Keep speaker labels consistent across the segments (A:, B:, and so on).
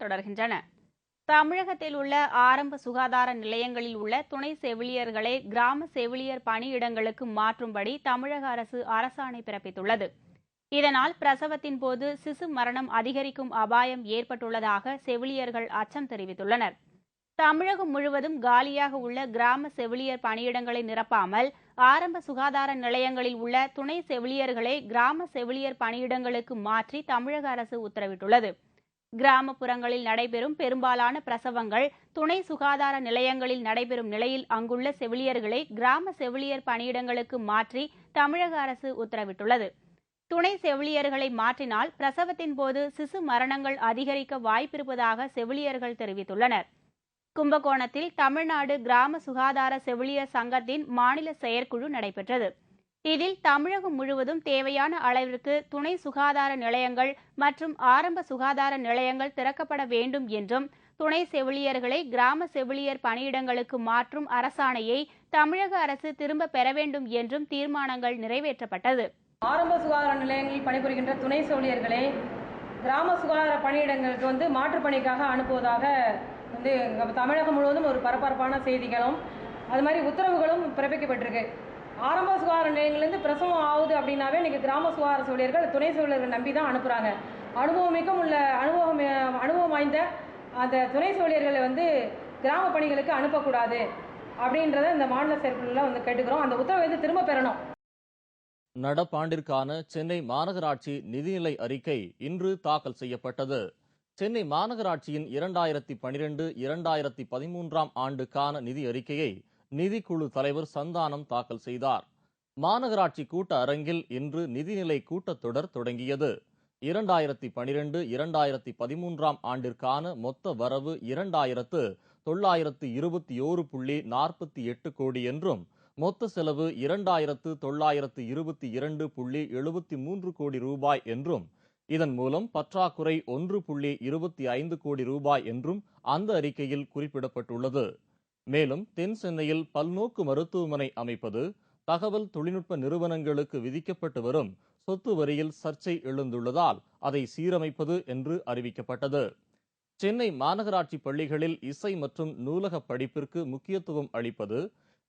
A: தொடர்கின்றன. தமிழகத்தில் உள்ள ஆரம்ப சுகாதார நிலையங்களில் உள்ள துணை செவிலியர்களை கிராம செவிலியர் பணியிடங்களுக்கு மாற்றும்படி தமிழக அரசு அரசாணை பிறப்பித்துள்ளது. இதனால் பிரசவத்தின் போது சிசு மரணம் அதிகரிக்கும் அபாயம் ஏற்பட்டுள்ளதாக செவிலியர்கள் அச்சம் தெரிவித்துள்ளனர். தமிழகம் முழுவதும் காலியாக உள்ள கிராம செவிலியர் பணியிடங்களை நிரப்பாமல் ஆரம்ப சுகாதார நிலையங்களில் உள்ள துணை செவிலியர்களை கிராம செவிலியர் பணியிடங்களுக்கு மாற்றி தமிழக அரசு உத்தரவிட்டுள்ளது. கிராமப்புறங்களில் நடைபெறும் பெரும்பாலான பிரசவங்கள் துணை சுகாதார நிலையங்களில் நடைபெறும் நிலையில் அங்குள்ள செவிலியர்களை கிராம செவிலியர் பணியிடங்களுக்கு மாற்றி தமிழக அரசு உத்தரவிட்டுள்ளது. துணை செவிலியர்களை மாற்றினால் பிரசவத்தின் போது சிசு மரணங்கள் அதிகரிக்க வாய்ப்பிருப்பதாக செவிலியர்கள் தெரிவித்துள்ளனர். கும்பகோணத்தில் தமிழ்நாடு கிராம சுகாதார செவிலியர் சங்கத்தின் மாநில செயற்குழு நடைபெற்றது. இதில் தமிழகம் முழுவதும் தேவையான அளவிற்கு துணை சுகாதார நிலையங்கள் மற்றும் ஆரம்ப சுகாதார நிலையங்கள் திறக்கப்பட வேண்டும் என்றும் துணை செவிலியர்களை கிராம செவிலியர் பணியிடங்களுக்கு மாற்றும் அரசாணையை தமிழக அரசு திரும்ப பெற வேண்டும் என்றும் தீர்மானங்கள் நிறைவேற்றப்பட்டது.
B: ஆரம்ப சுகாதார நிலையங்களில் பணிபுரிகின்ற துணை செவிலியர்களை கிராம சுகாதார பணியிடங்களுக்கு மாற்றுப் பணிக்காக அனுப்புவதாக தமிழகம் முழுவதும் ஒரு பரபரப்பான செய்திகளும் அது மாதிரி உத்தரவுகளும் பிறப்பிக்கப்பட்டிருக்கு. ஆரம்ப சுகாதார நிலையங்கள்லேருந்து பிரசவம் ஆகுது அப்படின்னாவே இன்னைக்கு கிராம சுகாதார செவிலியர்கள் துணை செவிலியர்கள் நம்பி தான் அனுப்புகிறாங்க. அனுபவம் வாய்ந்த அந்த துணை செவிலியர்களை கிராம பணிகளுக்கு அனுப்பக்கூடாது அப்படின்றத இந்த மாநில செயற்குழுல கேட்டுக்கிறோம். அந்த உத்தரவை திரும்ப பெறணும்.
C: நடப்பாண்டிற்கான சென்னை மாநகராட்சி நிதிநிலை அறிக்கை இன்று தாக்கல் செய்யப்பட்டது. சென்னை மாநகராட்சியின் 2012-2013 ஆண்டுக்கான நிதி அறிக்கையை நிதிக்குழு தலைவர் சந்தானம் தாக்கல் செய்தார். மாநகராட்சி கூட்ட அரங்கில் இன்று நிதிநிலை கூட்டத்தொடர் தொடங்கியது. 2012-2013 ஆண்டிற்கான மொத்த வரவு 2921.48 கோடி என்றும் மொத்த செலவு 2922.73 கோடி ரூபாய் என்றும் இதன் மூலம் பற்றாக்குறை 1.25 கோடி ரூபாய் என்றும் அந்த அறிக்கையில் குறிப்பிடப்பட்டுள்ளது. மேலும் தென் சென்னையில் பல்நோக்கு மருத்துவமனை அமைப்பது, தகவல் தொழில்நுட்ப நிறுவனங்களுக்கு விதிக்கப்பட்டு வரும் சொத்து வரியில் சர்ச்சை எழுந்துள்ளதால் அதை சீரமைப்பது என்று அறிவிக்கப்பட்டது. சென்னை மாநகராட்சி பள்ளிகளில் இசை மற்றும் நூலக படிப்பிற்கு முக்கியத்துவம் அளிப்பது,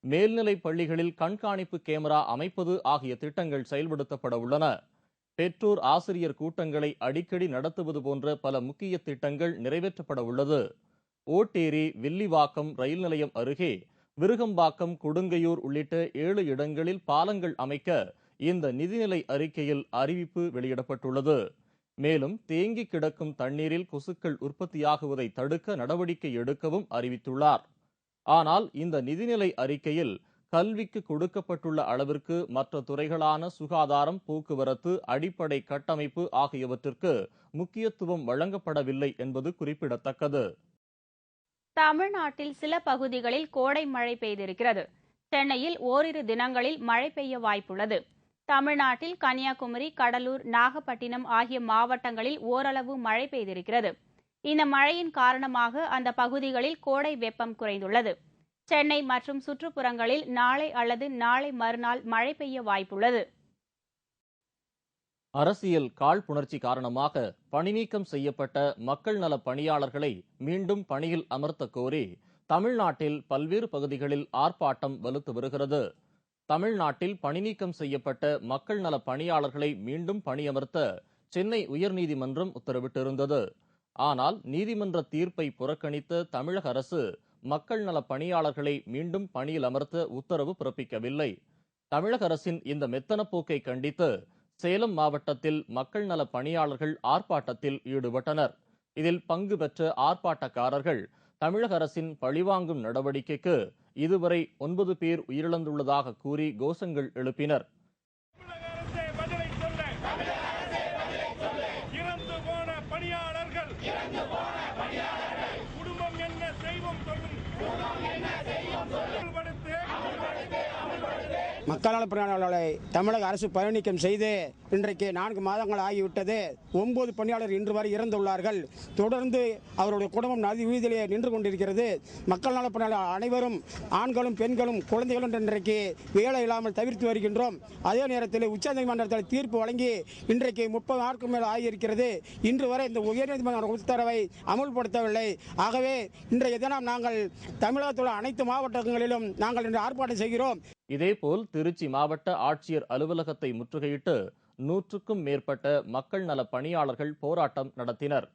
C: மேல்நிலை பள்ளிகளில் கண்காணிப்பு கேமரா அமைப்பது ஆகிய திட்டங்கள் செயல்படுத்தப்பட உள்ளன. பெற்றோர் ஆசிரியர் கூட்டங்களை அடிக்கடி நடத்துவது போன்ற பல முக்கிய திட்டங்கள் நிறைவேற்றப்பட உள்ளது. ஓட்டேரி, வில்லிவாக்கம் ரயில் நிலையம் அருகே விருகம்பாக்கம், கொடுங்கையூர் உள்ளிட்ட 7 இடங்களில் பாலங்கள் அமைக்க இந்த நிதிநிலை அறிக்கையில் அறிவிப்பு வெளியிடப்பட்டுள்ளது. மேலும் தேங்கி கிடக்கும் தண்ணீரில் கொசுக்கள் உற்பத்தியாகுவதை தடுக்க நடவடிக்கை எடுக்கவும் அறிவித்துள்ளார். ஆனால் இந்த நிதிநிலை அறிக்கையில் கல்விக்கு கொடுக்கப்பட்டுள்ள அளவிற்கு மற்ற துறைகளான சுகாதாரம், போக்குவரத்து, அடிப்படை கட்டமைப்பு ஆகியவற்றிற்கு முக்கியத்துவம் வழங்கப்படவில்லை என்பது குறிப்பிடத்தக்கது.
A: தமிழ்நாட்டில் சில பகுதிகளில் கோடை மழை பெய்திருக்கிறது. சென்னையில் ஓரிரு தினங்களில் மழை பெய்ய வாய்ப்புள்ளது. தமிழ்நாட்டில் கன்னியாகுமரி, கடலூர், நாகப்பட்டினம் ஆகிய மாவட்டங்களில் ஓரளவு மழை பெய்திருக்கிறது. இந்த மழையின் காரணமாக அந்த பகுதிகளில் கோடை வெப்பம் குறைந்துள்ளது. சென்னை மற்றும் சுற்றுப்புறங்களில் நாளை அல்லது நாளை மறுநாள் மழை பெய்ய வாய்ப்புள்ளது.
C: அரசியல் காழ்ப்புணர்ச்சி காரணமாக பணிநீக்கம் செய்யப்பட்ட மக்கள் நல பணியாளர்களை மீண்டும் பணியில் அமர்த்த கோரி தமிழ்நாட்டில் பல்வேறு பகுதிகளில் ஆர்ப்பாட்டம் வலுத்து வருகிறது. தமிழ்நாட்டில் பணிநீக்கம் செய்யப்பட்ட மக்கள் நல பணியாளர்களை மீண்டும் பணியமர்த்த சென்னை உயர்நீதிமன்றம் உத்தரவிட்டிருந்தது. ஆனால் நீதிமன்ற தீர்ப்பை புறக்கணித்த தமிழக அரசு மக்கள் நல பணியாளர்களை மீண்டும் பணியில் அமர்த்த உத்தரவு பிறப்பிக்கவில்லை. தமிழக அரசின் இந்த மெத்தன போக்கை கண்டித்து சேலம் மாவட்டத்தில் மக்கள் நல பணியாளர்கள் ஆர்ப்பாட்டத்தில் ஈடுபட்டனர். இதில் பங்கு பெற்ற ஆர்ப்பாட்டக்காரர்கள் தமிழக அரசின் பழிவாங்கும் நடவடிக்கைக்கு இதுவரை 9 பேர் உயிரிழந்துள்ளதாக கூறி கோஷங்கள் எழுப்பினர்.
D: குடும்பம் என்ன செய்வோம் சொல்லும் மக்கள் நலப் பணியாளர்களை தமிழக அரசு பணிநீக்கம் செய்து இன்றைக்கு 4 மாதங்கள் ஆகிவிட்டது. 9 பணியாளர் இன்று வரை இறந்துள்ளார்கள். தொடர்ந்து அவருடைய குடும்பம் நதி வீதியிலே நின்று கொண்டிருக்கிறது. மக்கள் நலப் பணியாளர் அனைவரும் ஆண்களும் பெண்களும் குழந்தைகளும் இன்றைக்கு வேலை இல்லாமல் தவிர்த்து வருகின்றோம். அதே நேரத்தில் உச்சநீதிமன்றத்தில் தீர்ப்பு வழங்கி இன்றைக்கு 30 நாட்கள் மேல் ஆகியிருக்கிறது. இன்று வரை இந்த உயர்நீதிமன்ற உத்தரவை அமுல்படுத்தவில்லை. ஆகவே இன்றைய தினம் நாங்கள் தமிழகத்தில் உள்ள அனைத்து மாவட்டங்களிலும் நாங்கள் இன்று ஆர்ப்பாட்டம் செய்கிறோம்.
C: இதேபோல் திருச்சி மாவட்ட ஆட்சியர் அலுவலகத்தை முற்றுகையிட்டு 100க்கும் மேற்பட்ட மக்கள் நல பணியாளர்கள் போராட்டம் நடத்தினர்.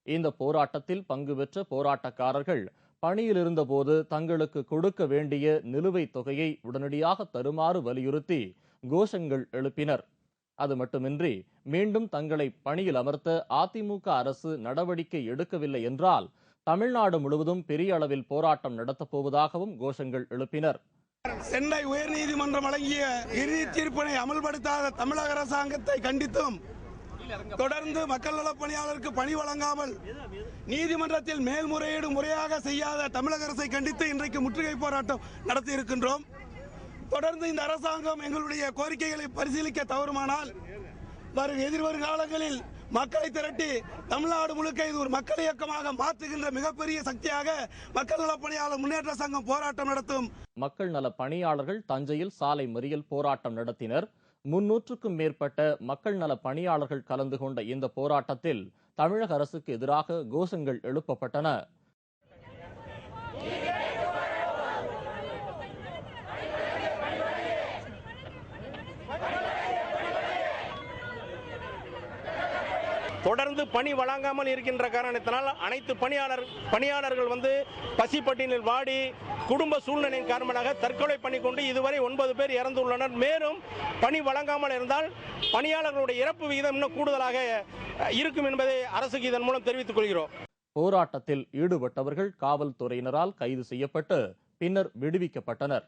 C: இந்த போராட்டத்தில் பங்கு பெற்ற போராட்டக்காரர்கள் பணியில் இருந்தபோது தங்களுக்கு கொடுக்க வேண்டிய நிலுவைத் தொகையை உடனடியாக தருமாறு வலியுறுத்தி கோஷங்கள் எழுப்பினர். அது மட்டுமின்றி மீண்டும் தங்களை பணியில் அமர்த்த அதிமுக அரசு நடவடிக்கை எடுக்கவில்லை என்றால் தமிழ்நாடு முழுவதும் பெரிய அளவில் போராட்டம் நடத்தப் போவதாகவும் கோஷங்கள் எழுப்பினர்.
E: சென்னை உயர்நீதிமன்றம் வழங்கிய இறுதி தீர்ப்பினை அமல்படுத்தாத தமிழக அரசாங்கத்தை கண்டித்தும், தொடர்ந்து மக்கள் நலப் பணியாளருக்கு பணி வழங்காமல் நீதிமன்றத்தில் மேல்முறையீடு முறையாக செய்யாத தமிழக அரசை கண்டித்து இன்றைக்கு முற்றுகை போராட்டம் நடத்தி இருக்கின்றோம். தொடர்ந்து இந்த அரசாங்கம் எங்களுடைய கோரிக்கைகளை பரிசீலிக்க தவறுமானால் எதிர்வரும் காலங்களில் மக்களை திரட்டி தமிழ்நாடு முழுக்க இது ஒரு மக்கள் இயக்கமாக மாற்றுகின்ற மிகப்பெரிய சக்தியாக மக்கள் நல பணியாளர் முன்னேற்ற சங்கம் போராட்டம் நடத்தும்.
C: மக்கள் நல பணியாளர்கள் தஞ்சையில் சாலை மறியல் போராட்டம் நடத்தினர். 300க்கும் மேற்பட்ட மக்கள் நல பணியாளர்கள் கலந்து கொண்ட இந்த போராட்டத்தில் தமிழக அரசுக்கு எதிராக கோஷங்கள் எழுப்பப்பட்டன.
F: தொடர்ந்து பணி வழங்காமல் இருக்கின்ற காரணத்தினால் அனைத்து பணியாளர்கள் பசிப்பட்டினில் வாடி குடும்ப சூழ்நிலையின் காரணமாக தற்கொலை பண்ணிக்கொண்டு இதுவரை 9 பேர் இறந்துள்ளனர். மேலும் பணி வழங்காமல் இருந்தால் பணியாளர்களுடைய இறப்பு விகிதம் இன்னும் கூடுதலாக இருக்கும் என்பதை அரசுக்கு இதன் மூலம் தெரிவித்துக் கொள்கிறோம்.
C: போராட்டத்தில் ஈடுபட்டவர்கள் காவல்துறையினரால் கைது செய்யப்பட்டு பின்னர் விடுவிக்கப்பட்டனர்.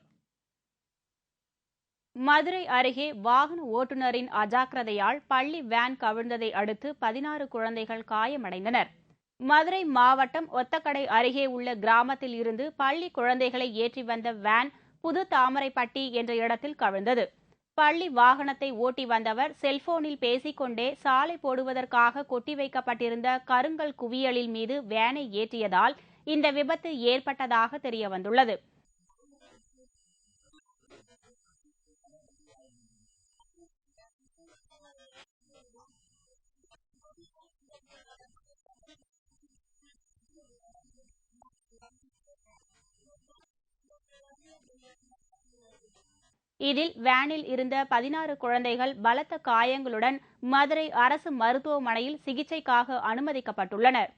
A: மதுரை அருகே வாகன ஓட்டுநரின் அஜாக்கிரதையால் பள்ளி வேன் கவிழ்ந்ததை அடுத்து 16 குழந்தைகள் காயமடைந்தனர். மதுரை மாவட்டம் ஒத்தக்கடை அருகே உள்ள கிராமத்தில் இருந்து பள்ளி குழந்தைகளை ஏற்றி வந்த வேன் புது தாமரைப்பட்டி என்ற இடத்தில் கவிழ்ந்தது. பள்ளி வாகனத்தை ஓட்டி வந்தவர் செல்போனில் பேசிக்கொண்டே சாலை போடுவதற்காக கொட்டி வைக்கப்பட்டிருந்த கருங்கல் குவியலில் மீது வேனை ஏற்றியதால் இந்த விபத்து ஏற்பட்டதாக தெரியவந்துள்ளது. இதில் வேனில் இருந்த 16 குழந்தைகள் பலத்த காயங்களுடன் மதுரை அரசு மருத்துவமனையில் சிகிச்சைக்காக அனுமதிக்கப்பட்டுள்ளனர்.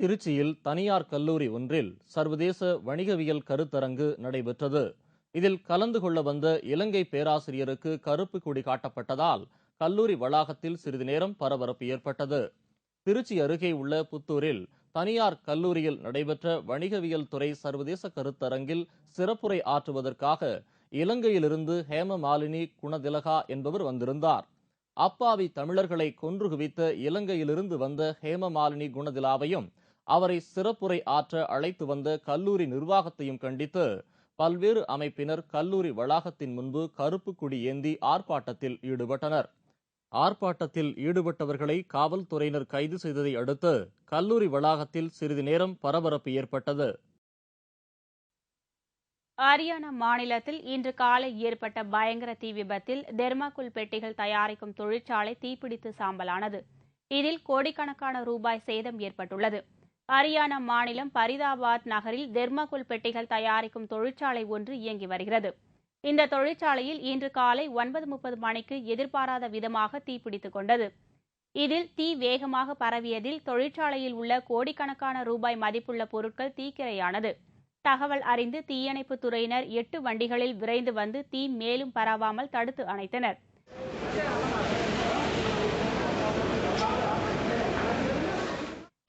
C: திருச்சியில் தனியார் கல்லூரி ஒன்றில் சர்வதேச வணிகவியல் கருத்தரங்கு நடைபெற்றது. இதில் கலந்து கொள்ள வந்த இலங்கை பேராசிரியருக்கு கருப்பு கொடி காட்டப்பட்டதால் கல்லூரி வளாகத்தில் சிறிது நேரம் பரபரப்பு ஏற்பட்டது. திருச்சி அருகே உள்ள புத்தூரில் தனியார் கல்லூரியில் நடைபெற்ற வணிகவியல் துறை சர்வதேச கருத்தரங்கில் சிறப்புரை ஆற்றுவதற்காக இலங்கையிலிருந்து ஹேமமாலினி குணதிலகா என்பவர் வந்திருந்தார். அப்பாவி தமிழர்களை கொன்று குவித்த இலங்கையிலிருந்து வந்த ஹேமமாலினி குணதிலாவையும் அவரை சிறப்புரை ஆற்ற அழைத்து வந்த கல்லூரி நிர்வாகத்தையும் கண்டித்து பல்வேறு அமைப்பினர் கல்லூரி வளாகத்தின் முன்பு கருப்பு கொடி ஏந்தி ஆர்ப்பாட்டத்தில் ஈடுபட்டனர். ஆர்ப்பாட்டத்தில் ஈடுபட்டவர்களை காவல்துறையினர் கைது செய்ததை அடுத்து கல்லூரி வளாகத்தில் சிறிது நேரம் பரபரப்பு ஏற்பட்டது.
A: ஹரியானா மாநிலத்தில் இன்று காலை ஏற்பட்ட பயங்கர தீ விபத்தில் தெர்மாக்குள் பெட்டிகள் தயாரிக்கும் தொழிற்சாலை தீப்பிடித்து சாம்பலானது. இதில் கோடிக்கணக்கான ரூபாய் சேதம் ஏற்பட்டுள்ளது. ஹரியானா மாநிலம் பரிதாபாத் நகரில் தெர்மாக்குள் பெட்டிகள் தயாரிக்கும் தொழிற்சாலை ஒன்று இயங்கி வருகிறது. இந்த தொழிற்சாலையில் இன்று காலை 9:30 மணிக்கு எதிர்பாராத விதமாக தீப்பிடித்துக் கொண்டது. இதில் தீ வேகமாக பரவியதில் தொழிற்சாலையில் உள்ள கோடிக்கணக்கான ரூபாய் மதிப்புள்ள பொருட்கள் தீக்கிரையானது. தகவல் அறிந்து தீயணைப்புத் துறையினர் 8 வண்டிகளில் விரைந்து வந்து தீ மேலும் பரவாமல் தடுத்து அணைத்தனர்.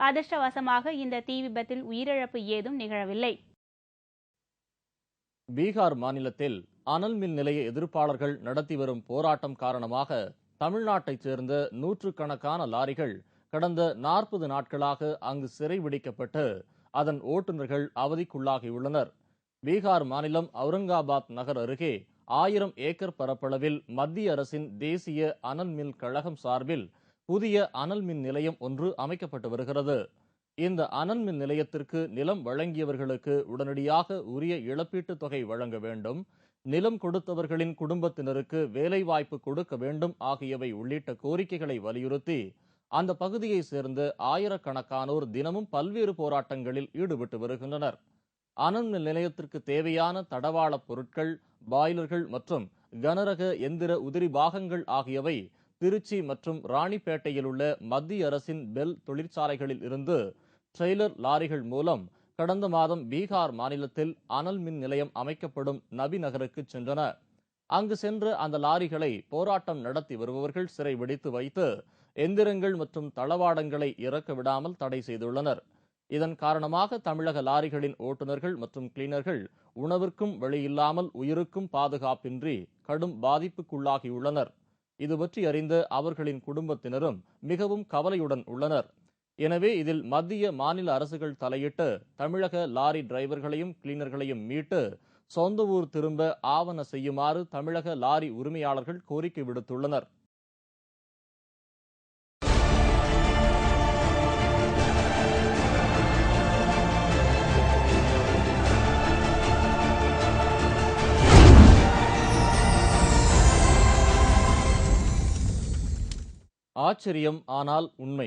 A: அதிர்ஷ்டவசமாக இந்த தீ விபத்தில் உயிரிழப்பு ஏதும் நிகழவில்லை.
C: பீகார் மாநிலத்தில் அனல் மின் நிலைய எதிர்ப்பாளர்கள் நடத்தி வரும் போராட்டம் காரணமாக தமிழ்நாட்டைச் சேர்ந்த 100கணக்கான லாரிகள் கடந்த 40 நாட்களாக அங்கு சிறைபிடிக்கப்பட்டு அதன் ஓட்டுநர்கள் அவதிக்குள்ளாகியுள்ளனர். பீகார் மாநிலம் அவுரங்காபாத் நகர் அருகே 1000 ஏக்கர் பரப்பளவில் மத்திய அரசின் தேசிய அனல் மின் கழகம் சார்பில் புதிய அனல் மின் நிலையம் ஒன்று அமைக்கப்பட்டு வருகிறது. இந்த அனல் மின் நிலையத்திற்கு நிலம் வழங்கியவர்களுக்கு உடனடியாக உரிய இழப்பீட்டுத் தொகை வழங்க வேண்டும், நிலம் கொடுத்தவர்களின் குடும்பத்தினருக்கு வேலைவாய்ப்பு கொடுக்க வேண்டும் ஆகியவை உள்ளிட்ட கோரிக்கைகளை வலியுறுத்தி அந்த பகுதியை சேர்ந்த ஆயிரக்கணக்கானோர் தினமும் பல்வேறு போராட்டங்களில் ஈடுபட்டு வருகின்றனர். அனல் மின் நிலையத்திற்கு தேவையான தடவாள பொருட்கள், பாய்லர்கள் மற்றும் கனரக எந்திர உதிரி பாகங்கள் ஆகியவை திருச்சி மற்றும் ராணிப்பேட்டையில் உள்ள மத்திய அரசின் பெல் தொழிற்சாலைகளில் இருந்து ட்ரெய்லர் லாரிகள் மூலம் கடந்த மாதம் பீகார் மாநிலத்தில் அனல் மின் நிலையம் அமைக்கப்படும் நபி நகருக்கு சென்றன. அங்கு சென்ற அந்த லாரிகளை போராட்டம் நடத்தி வருபவர்கள் சிறைபிடித்து வைத்து எந்திரங்கள் மற்றும் தளவாடங்களை இறக்க விடாமல் தடை செய்துள்ளனர். இதன் காரணமாக தமிழக லாரிகளின் ஓட்டுநர்கள் மற்றும் கிளீனர்கள் உணவிற்கும் வழியில்லாமல் உயிருக்கும் பாதுகாப்பின்றி கடும் பாதிப்புக்குள்ளாகியுள்ளனர். இதுபற்றி அறிந்த அவர்களின் குடும்பத்தினரும் மிகவும் கவலையுடன் உள்ளனர். எனவே இதில் மத்திய மாநில அரசுகள் தலையிட்டு தமிழக லாரி டிரைவர்களையும் கிளீனர்களையும் மீட்டு சொந்த ஊர் திரும்ப ஆவண செய்யுமாறு தமிழக லாரி உரிமையாளர்கள் கோரிக்கை விடுத்துள்ளனர். ஆச்சரியம், ஆனால் உண்மை.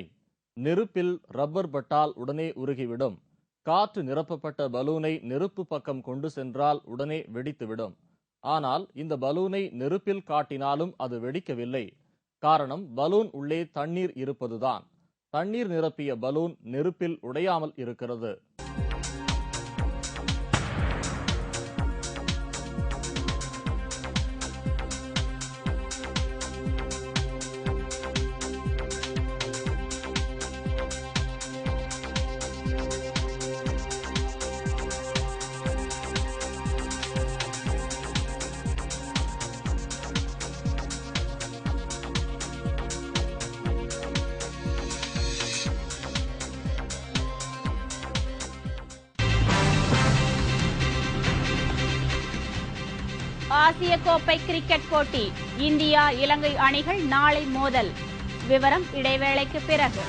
C: நெருப்பில் ரப்பர் பட்டால் உடனே உருகிவிடும். காற்று நிரப்பப்பட்ட பலூனை நெருப்பு பக்கம் கொண்டு சென்றால் உடனே வெடித்துவிடும். ஆனால் இந்த பலூனை நெருப்பில் காட்டினாலும் அது வெடிக்கவில்லை. காரணம், பலூன் உள்ளே தண்ணீர் இருப்பதுதான். தண்ணீர் நிரப்பிய பலூன் நெருப்பில் உடையாமல் இருக்கிறது.
A: ஆசிய கோப்பை கிரிக்கெட் போட்டி, இந்தியா இலங்கை அணிகள் நாளை மோதல். விவரம் இடைவேளைக்கு பிறகு.